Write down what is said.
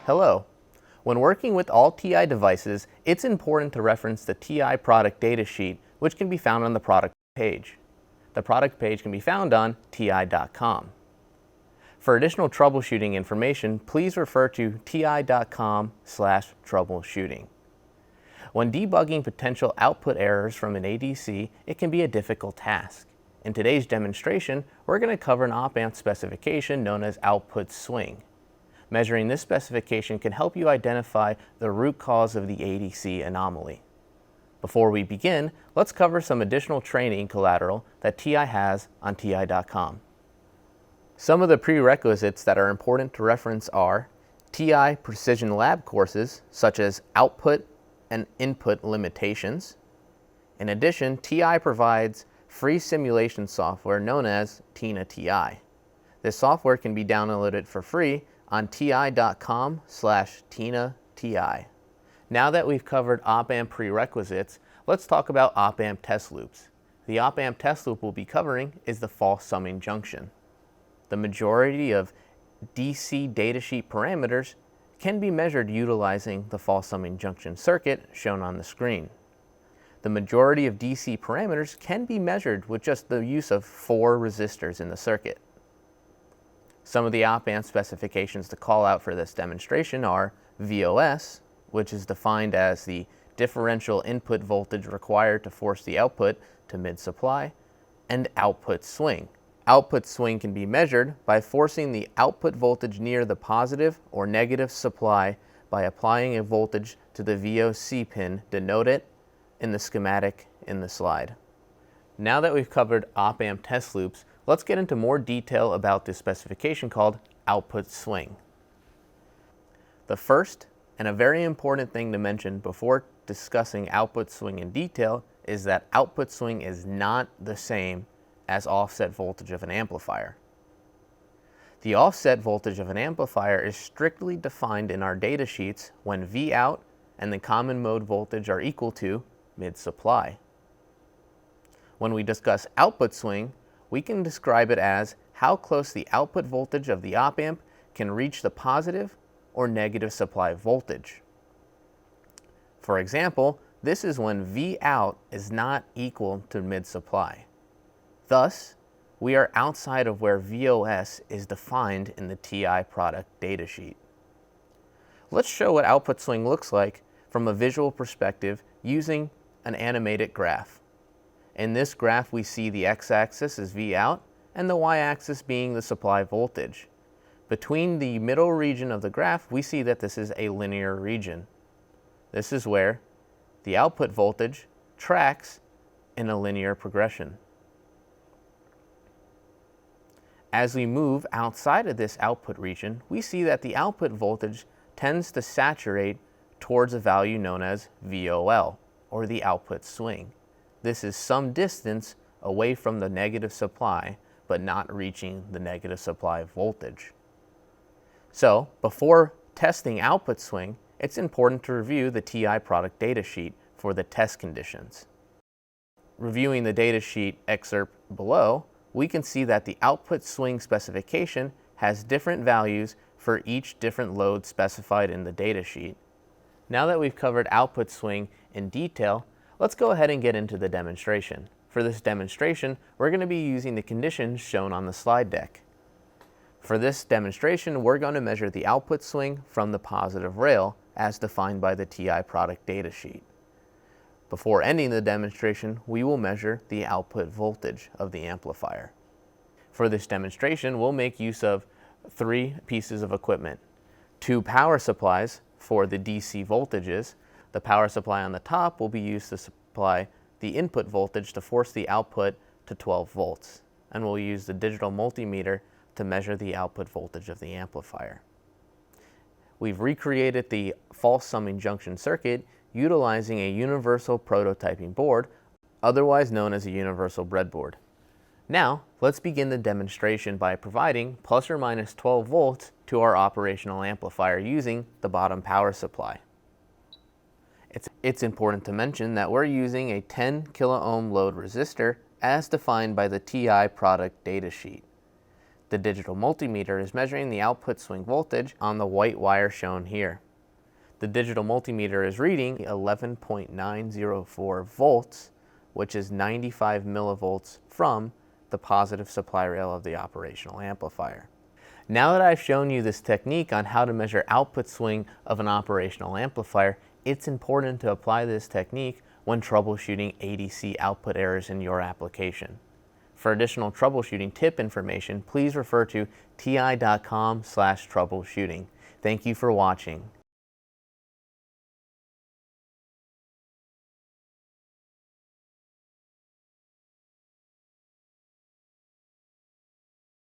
Hello. When working with all TI devices, it's important to reference the TI product datasheet, which can be found on the product page. The product page can be found on ti.com. For additional troubleshooting information, please refer to ti.com/troubleshooting. When debugging potential output errors from an ADC, it can be a difficult task. In today's demonstration, we're going to cover an op-amp specification known as output swing. Measuring this specification can help you identify the root cause of the ADC anomaly. Before we begin, let's cover some additional training collateral that TI has on ti.com. Some of the prerequisites that are important to reference are TI Precision Lab courses, such as output and input limitations. In addition, TI provides free simulation software known as Tina TI. This software can be downloaded for free on ti.com/Tina TI. Now that we've covered op-amp prerequisites, let's talk about op-amp test loops. The op-amp test loop we'll be covering is the false summing junction. The majority of DC datasheet parameters can be measured utilizing the false summing junction circuit shown on the screen. The majority of DC parameters can be measured with just the use of 4 resistors in the circuit. Some of the op-amp specifications to call out for this demonstration are VOS, which is defined as the differential input voltage required to force the output to mid-supply, and output swing. Output swing can be measured by forcing the output voltage near the positive or negative supply by applying a voltage to the VOC pin denoted in the schematic in the slide. Now that we've covered op-amp test loops, let's get into more detail about this specification called output swing. The first and a very important thing to mention before discussing output swing in detail is that output swing is not the same as offset voltage of an amplifier. The offset voltage of an amplifier is strictly defined in our data sheets when Vout and the common mode voltage are equal to mid-supply. When we discuss output swing, we can describe it as how close the output voltage of the op-amp can reach the positive or negative supply voltage. For example, this is when Vout is not equal to mid-supply. Thus, we are outside of where VOS is defined in the TI product datasheet. Let's show what output swing looks like from a visual perspective using an animated graph. In this graph, we see the x-axis is Vout and the y-axis being the supply voltage. Between the middle region of the graph, we see that this is a linear region. This is where the output voltage tracks in a linear progression. As we move outside of this output region, we see that the output voltage tends to saturate towards a value known as VOL, or the output swing. This is some distance away from the negative supply, but not reaching the negative supply voltage. So, before testing output swing, it's important to review the TI product datasheet for the test conditions. Reviewing the datasheet excerpt below, we can see that the output swing specification has different values for each different load specified in the datasheet. Now that we've covered output swing in detail, let's go ahead and get into the demonstration. For this demonstration, we're going to be using the conditions shown on the slide deck. For this demonstration, we're going to measure the output swing from the positive rail as defined by the TI product datasheet. Before ending the demonstration, we will measure the output voltage of the amplifier. For this demonstration, we'll make use of 3 pieces of equipment. 2 power supplies for the DC voltages. The power supply on the top will be used to supply the input voltage to force the output to 12 volts. And we'll use the digital multimeter to measure the output voltage of the amplifier. We've recreated the false summing junction circuit utilizing a universal prototyping board, otherwise known as a universal breadboard. Now, let's begin the demonstration by providing plus or minus 12 volts to our operational amplifier using the bottom power supply. It's important to mention that we're using a 10 kilo ohm load resistor as defined by the TI product datasheet. The digital multimeter is measuring the output swing voltage on the white wire shown here. The digital multimeter is reading 11.904 volts, which is 95 millivolts from the positive supply rail of the operational amplifier. Now that I've shown you this technique on how to measure output swing of an operational amplifier, it's important to apply this technique when troubleshooting ADC output errors in your application. For additional troubleshooting tip information, please refer to ti.com/troubleshooting. Thank you for watching.